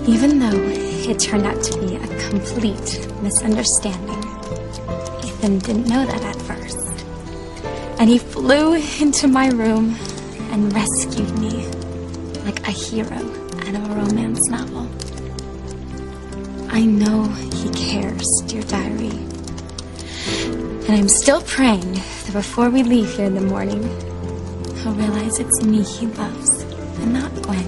Even though it turned out to be a complete misunderstanding, Ethan didn't know that at first. And he flew into my room and rescued me like a hero out of a romance novel. I know he cares, dear diary. And I'm still praying that before we leave here in the morning, he'll realize it's me he loves and not Gwen.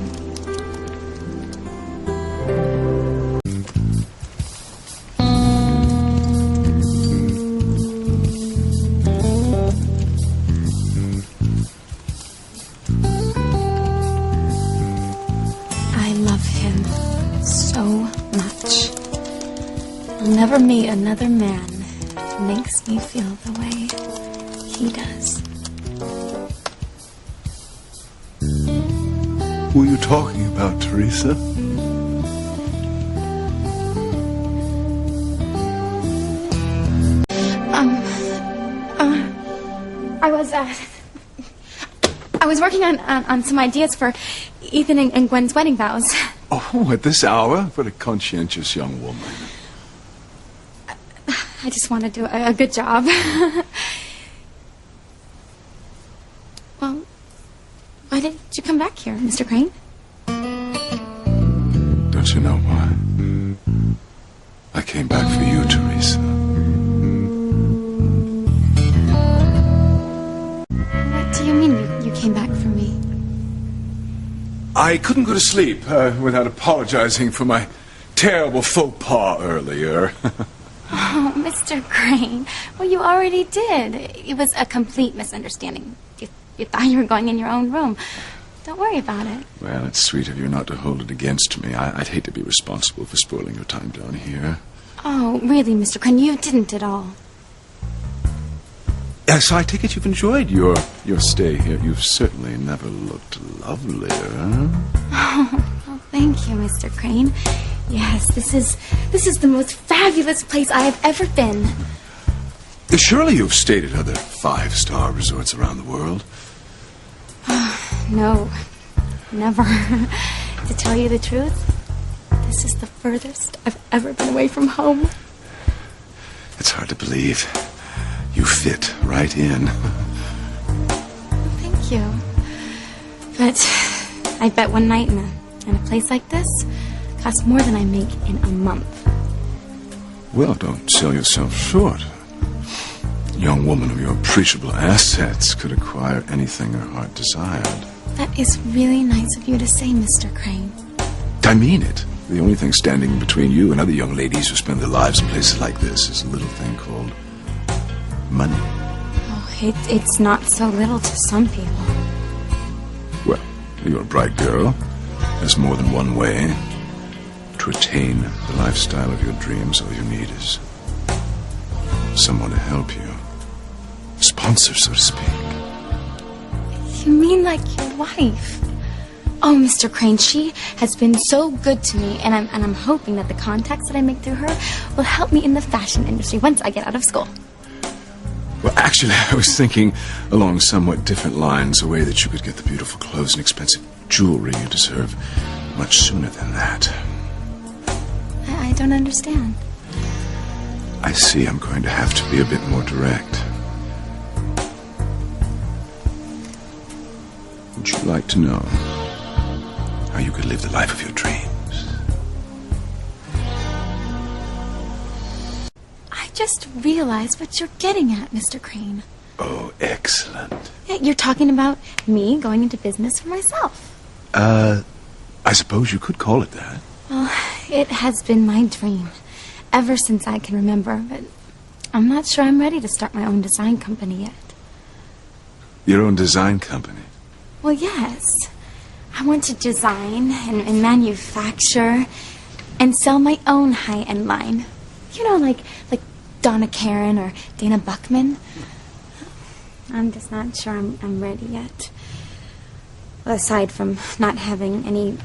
I love him so much. I'll never meet another man who makes me feel the way he does. Who are you talking about, Theresa? I was working on some ideas for Ethan and Gwen's wedding vows. Oh, at this hour? What a conscientious young woman. I just want to do a good job. Well, why did you come back here, Mr. Crane? Don't you know why? I came back for you, Theresa. What do you mean you came back for me? I couldn't go to sleep without apologizing for my terrible faux pas earlier. Oh, Mr. Crane. Well, you already did. It was a complete misunderstanding. You thought you were going in your own room. Don't worry about it. Well, it's sweet of you not to hold it against me. I'd hate to be responsible for spoiling your time down here. Oh, really, Mr. Crane? You didn't at all. So I take it you've enjoyed your stay here. You've certainly never looked lovelier. Oh, well, thank you, Mr. Crane. Yes, this is the most fabulous place I have ever been. Surely you've stayed at other 5-star resorts around the world. No, never. To tell you the truth, this is the furthest I've ever been away from home. It's hard to believe. You fit right in. Thank you. But I bet one night in a place like this costs more than I make in a month. Well, don't sell yourself short. A young woman of your appreciable assets could acquire anything her heart desired. That is really nice of you to say, Mr. Crane. I mean it. The only thing standing between you and other young ladies who spend their lives in places like this is a little thing called money. Oh, it's not so little to some people. Well, you're a bright girl. There's more than one way. To attain the lifestyle of your dreams, all you need is someone to help you. A sponsor, so to speak. You mean like your wife? Oh, Mr. Crane, she has been so good to me, and I'm hoping that the contacts that I make through her will help me in the fashion industry once I get out of school. Well, actually, I was thinking along somewhat different lines, a way that you could get the beautiful clothes and expensive jewelry you deserve much sooner than that. I don't understand. I see I'm going to have to be a bit more direct. Would you like to know how you could live the life of your dreams? I just realized what you're getting at, Mr. Crane. Oh, excellent. Yeah, you're talking about me going into business for myself. I suppose you could call it that. Well, it has been my dream ever since I can remember, but I'm not sure I'm ready to start my own design company yet. Your own design company? Well, yes. I want to design and manufacture and sell my own high-end line. You know, like Donna Karan or Dana Buckman. I'm just not sure I'm ready yet. Well, aside from not having any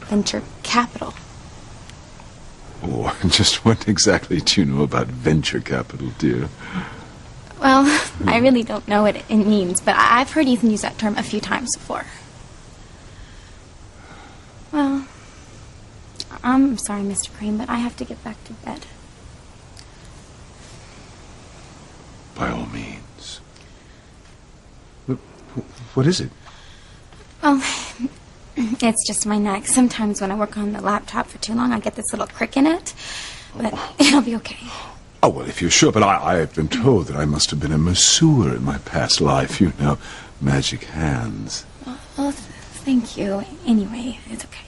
venture capital. Oh, just what exactly do you know about venture capital, dear? Well, I really don't know what it means, but I've heard Ethan use that term a few times before. Well, I'm sorry, Mr. Crane, but I have to get back to bed. By all means. What is it? Well, it's just my neck. Sometimes when I work on the laptop for too long, I get this little crick in it. But it'll be okay. Oh, well, if you're sure, but I have been told that I must have been a masseur in my past life, you know, magic hands. Well, thank you. Anyway, it's okay.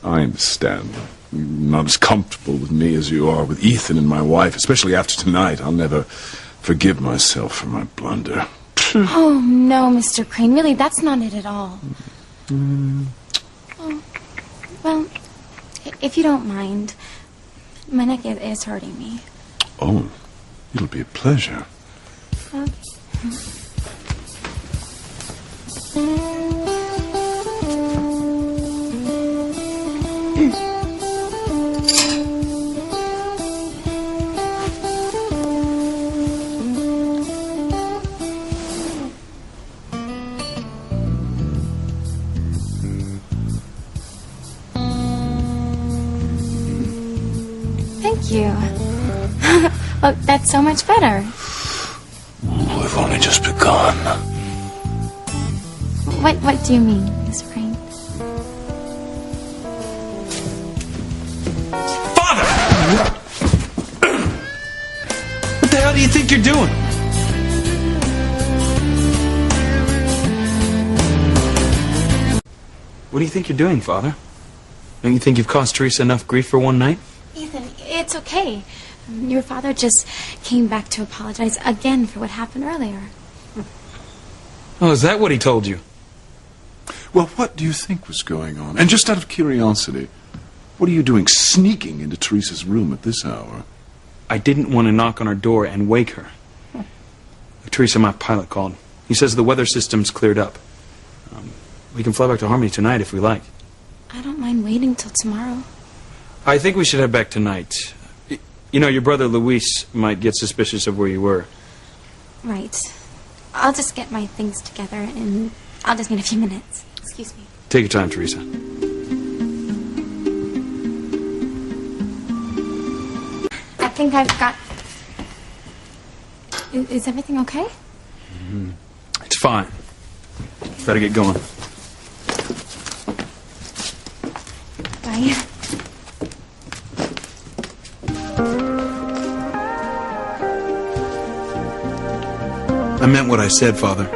I understand. You're not as comfortable with me as you are with Ethan and my wife, especially after tonight. I'll never forgive myself for my blunder. Oh, no, Mr. Crane. Really, that's not it at all. Oh, well, if you don't mind, my neck is hurting me. Oh, it'll be a pleasure. Okay. Thank you. Oh, that's so much better. We've only just begun. What do you mean, Mr. Crane? Father! What the hell do you think you're doing? What do you think you're doing, Father? Don't you think you've caused Theresa enough grief for one night? Ethan, it's okay. Your father just came back to apologize again for what happened earlier. Oh, is that what he told you? Well, what do you think was going on? And just out of curiosity, what are you doing sneaking into Theresa's room at this hour? I didn't want to knock on her door and wake her. Theresa, my pilot, called. He says the weather system's cleared up. We can fly back to Harmony tonight if we like. I don't mind waiting till tomorrow. I think we should head back tonight. You know, your brother Luis might get suspicious of where you were. Right. I'll just get my things together and I'll just need a few minutes. Excuse me. Take your time, Theresa. I think I've got... Is everything okay? It's fine. Better get going. Bye. I meant what I said, Father.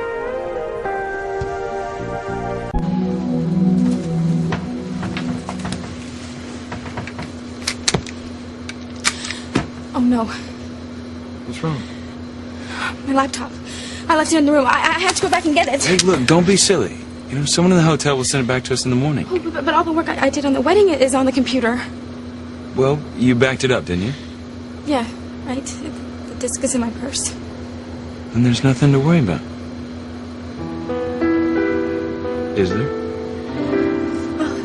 Oh, no. What's wrong? My laptop. I left it in the room. I have to go back and get it. Hey, look, don't be silly. You know, someone in the hotel will send it back to us in the morning. Oh, but all the work I did on the wedding is on the computer. Well, you backed it up, didn't you? Yeah, right. The disc is in my purse. Then there's nothing to worry about. Is there? Well,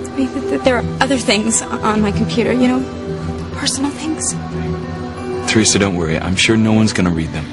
I mean, there are other things on my computer, you know, personal things. Theresa, don't worry. I'm sure no one's going to read them.